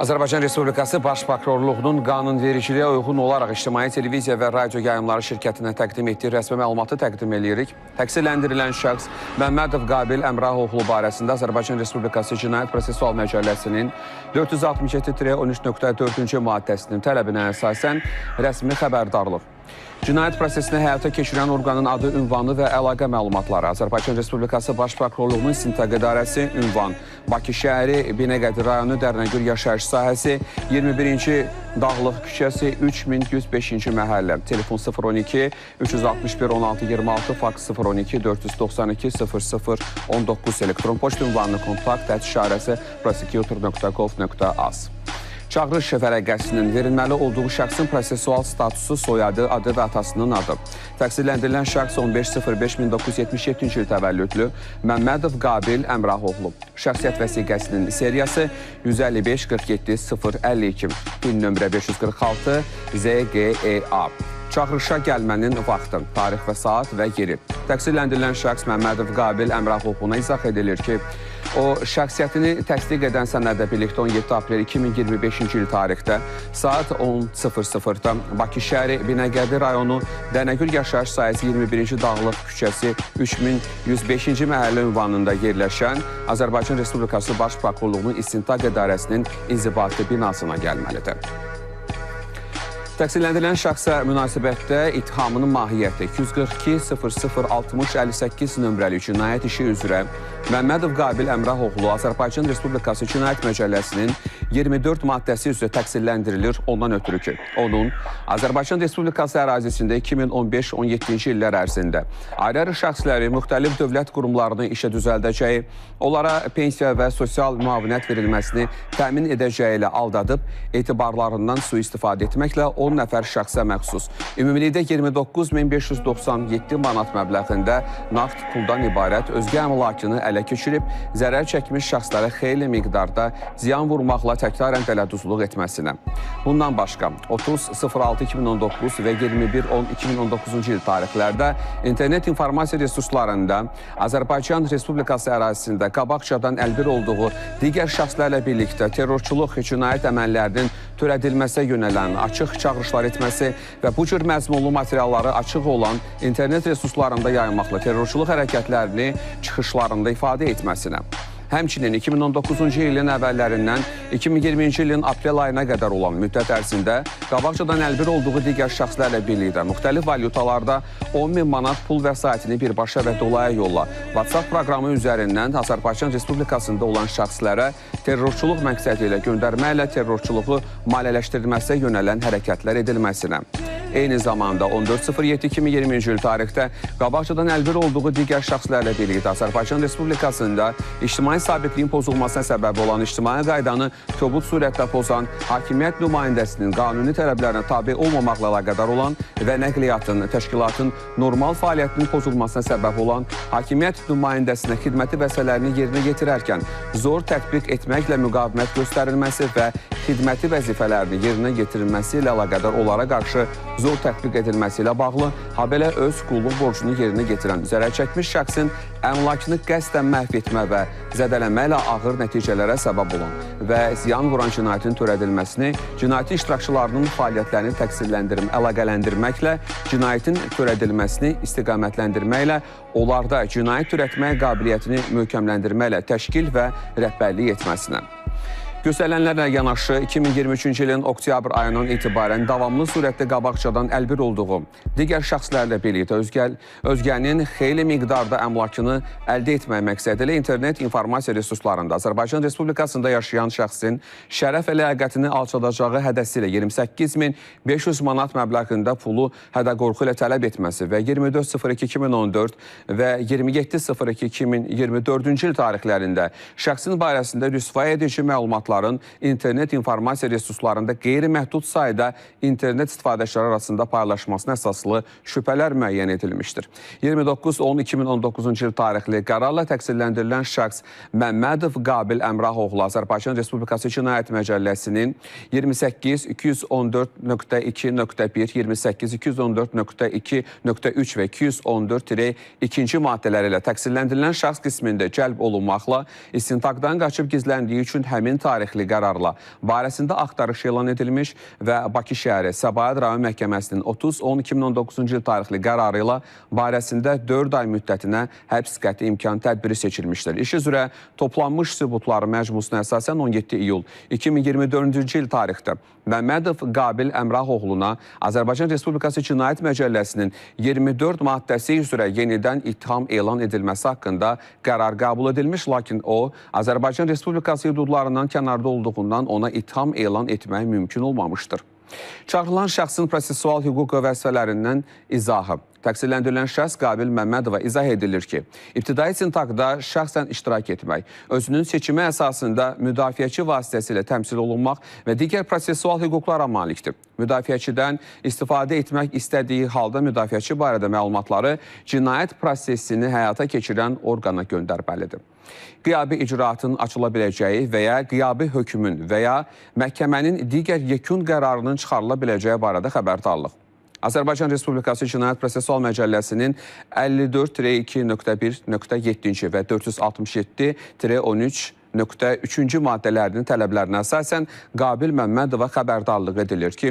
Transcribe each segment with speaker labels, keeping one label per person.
Speaker 1: Azərbaycan Respublikası Baş Prokurorluğunun qanunvericiliyə uyğun olaraq İctimai Televiziya və Radio Yayımları şirkətinə təqdim etdiyi rəsmi məlumatı təqdim edirik. Təqsirləndirilən şəxs Məmmədov Qabil Əmrahoğlu barəsində Azərbaycan Respublikası Cinayət Prosessual Məcəlləsinin 467-13.4-cü maddəsinin tələbinə əsasən rəsmi xəbərdarlıq. Cinayət prosesini həyata keçirən orqanın adı, ünvanı və əlaqə məlumatları Azərbaycan Respublikası Baş Prokurorluğunun İstintaq İdarəsi, ünvan Bakı şəhəri, Binəqədi rayonu, Dərnəgül yaşayış sahəsi, 21-ci Dağlıq küçəsi, 3105-ci məhəllə, telefon 012 361 16 26, faks 012 492 00 19, elektron poçt ünvanı kontakt@prosecutor.gov.az. Çağırış vərəqəsinin verilməli olduğu şəxsin prosessual statusu, soyadı, adı və atasının adı. Təqsirləndirilən şəxs 15.05.1977-ci il təvəllüdlü Məmmədov Qabil Əmrahoğlu. Şəxsiyyət vəsiqəsinin seriyası 155-47-052, PIN nömrə 546 ZGEA. Çağırışa gəlmənin vaxtı, tarix və saat və yeri. Təqsirləndirilən şəxs Məmmədov Qabil Əmrahoğluna izah edilir ki, o, şəxsiyyətini təsdiq edən sənədlə birlikdə 17 aprel 2025-ci il tarixdə saat 10:00-da Bakı şəhəri, Binəqədi rayonu, Dərnəgül yaşayış sahəsi 21-ci Dağlıq küçəsi 3105-ci məhəllə ünvanında yerləşən Azərbaycan Respublikası Baş Prokurorluğunun İstintaq İdarəsinin inzibati binasına gəlməlidir. Təqsirləndirilən şəxsə münasibətdə ittihamının mahiyyəti 242-00-60-58 nömrəli cinayət işi üzrə Məmmədov Qabil Əmrahoğlu Azərbaycan Respublikası Cinayət Məcəlləsinin 24 maddəsi üzrə təqsirləndirilir ondan ötürü ki, onun Azərbaycan Respublikası ərazisində 2015-17-ci illər ərzində ayrı-ayrı şəxsləri müxtəlif dövlət qurumlarını işə düzəldəcəyi, onlara pensiya və sosial müavinət verilməsini təmin edəcəyi ilə aldadıb, etibarlarından sui-istifadə etməklə 10 nəfər şəxsə məxsus. Ümumilikdə 29.597 manat məbləğində nağd puldan ibarət özgə əmlakını ələ keçirib, zərər çəkmiş şəxslərə xeyli miqdarda ziyan vurmaqla təkrarən dələduzluq etməsinə. Bundan başqa 30.06.2019 və 21.10.2019-cu il tarixlərdə internet informasiya resurslarında Azərbaycan Respublikası ərazisində qabaqcadan əlbir olduğu digər şəxslərlə birlikdə terrorçuluq, cinayət əməllərinin törədilməsə yönələn açıq çağırışlar etməsi və bu cür məzmunlu materialları açıq olan internet resurslarında yaymaqla terrorçuluq hərəkətlərini çıxışlarında ifadə etməsinə. Həmçinin 2019-cu ilin əvvəllərindən 2020-ci ilin aprel ayına qədər olan müddət ərzində qabaqcadan əlbir olduğu digər şəxslərlə birlikdə müxtəlif valyutalarda 10.000 manat pul vəsaitini birbaşa və dolaya yolla WhatsApp proqramı üzərindən Azərbaycan Respublikasında olan şəxslərə terrorçuluq məqsədi ilə göndərməklə terrorçuluğu maliyyələşdirilməsə yönələn hərəkətlər edilməsinə. Eyni zamanda 14.07.2020-ci il tarixdə qabaqcadan əlbir olduğu digər şəxslərlə birlikdə Azərbaycan Respublikasında ictimai sabitliyin pozulmasına səbəb olan ictimai qaydanı kobud surətdə pozan hakimiyyət nümayəndəsinin qanuni tələblərinə tabe olmamaqla əlaqədar olan və nəqliyyatın, təşkilatın normal fəaliyyətinin pozulmasına səbəb olan hakimiyyət nümayəndəsinə xidməti vəzifələrini yerinə yetirərkən zor tətbiq etməklə müqavimət göstərilməsi və xidməti vəzifələrini yerinə yetirilməsi ilə əlaqədar onlara qarşı zor tətbiq edilməsi ilə bağlı, habelə öz qulluq borcunu yerinə getirən zərər çəkmiş şəxsin əmlakını qəsdən məhv etmə və zədələməklə ağır nəticələrə səbəb olan və ziyan vuran cinayətin törədilməsini, cinayəti iştirakçılarının fəaliyyətlərini əlaqələndirməklə, cinayətin törədilməsini istiqamətləndirməklə, onlarda cinayət törətmək qabiliyyətini möhkəmləndirməklə təşkil və rəhbərlik etməsinə. Göstərilənlərlə yanaşı 2023-cü ilin oktyabr ayından etibarən davamlı surətdə qabaqcadan əlbir olduğu digər şəxslərlə birlikdə özgənin xeyli miqdarda əmlakını əldə etmək məqsədi ilə internet informasiya resurslarında Azərbaycan Respublikasında yaşayan şəxsin şərəf əlaqətini alçadacağı hədəsi ilə 28.500 manat məbləğində pulu hədə-qorxu ilə tələb etməsi və 24.02.2014 və 27.02.2024-cü il tarixlərində şəxsin barəsində rüsvay edici məlumatlar internet informasiya resurslarında qeyri-məhdud sayda internet istifadəçiləri arasında paylaşmasına əsaslı şübhələr müəyyən edilmişdir. 29.10.2019-cu il tarixli qərarla təqsirləndirilən şəxs Məmmədov Qabil Əmrahoğlu Azərbaycan Respublikası Cinayət Məcəlləsinin 28.214.2.1, 28.214.2.3 və 214-2-ci maddələri ilə təqsirləndirilən şəxs qismində cəlb olunmaqla istintaqdan qaçıb gizləndiyi üçün həmin tarixdə tarixli qərarla barəsində axtarış elan edilmiş və Bakı şəhəri Səbaət rayon məhkəməsinin 30-10-2019-cu il tarixli qərarı ilə barəsində 4 ay müddətinə həbs qəti imkan tədbiri seçilmişdir. İş üzrə toplanmış sübutları məcmusuna əsasən 17 iyul 2024-cü il tarixdə Məmmədov Qabil Əmrahoğluna Azərbaycan Respublikası Cinayət Məcəlləsinin 24 maddəsi üzrə yenidən ittiham elan edilməsi haqqında qərar qəbul edilmiş, lakin o, Azərbaycan Respublikası hüdudlarından kənarda olduğundan ona ittiham elan etmək mümkün olmamışdır. Çağrılan şəxsin prosessual hüquq və vəzifələrindən izahı. Təqsirləndirilən şəxs Qabil Məmmədova izah edilir ki, ibtidai istintaqda şəxsən iştirak etmək, özünün seçimi əsasında müdafiəçi vasitəsilə təmsil olunmaq və digər prosessual hüquqlara malikdir. Müdafiəçidən istifadə etmək istədiyi halda müdafiəçi barədə məlumatları cinayət prosesini həyata keçirən orqana göndərməlidir. Qiyabi icraatın açıla biləcəyi və ya qiyabi hökmün və ya məhkəmənin digər yekun qərarının çıxarıla biləcəyi barədə xəbərdarlıq. Azərbaycan Respublikası Cinayət Prosessual Məcəlləsinin 54.2.1.7-ci və 467-13.3-cü maddələrinin tələblərinə əsasən Qabil Məmmədova xəbərdarlıq edilir ki,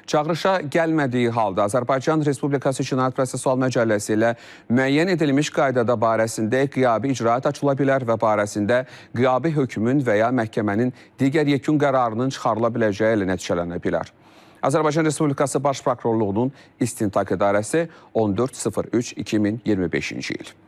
Speaker 1: çağırışa gəlmədiyi halda Azərbaycan Respublikası Cinayət Prosessual Məcəlləsi ilə müəyyən edilmiş qaydada barəsində qiyabi icraat açıla bilər və barəsində qiyabi hökmün və ya məhkəmənin digər yekun qərarının çıxarıla biləcəyi ilə nəticələnə bilər. Azərbaycan Respublikası Baş Prokurorluğunun İstintaq İdarəsi 14.03.2025-ci il.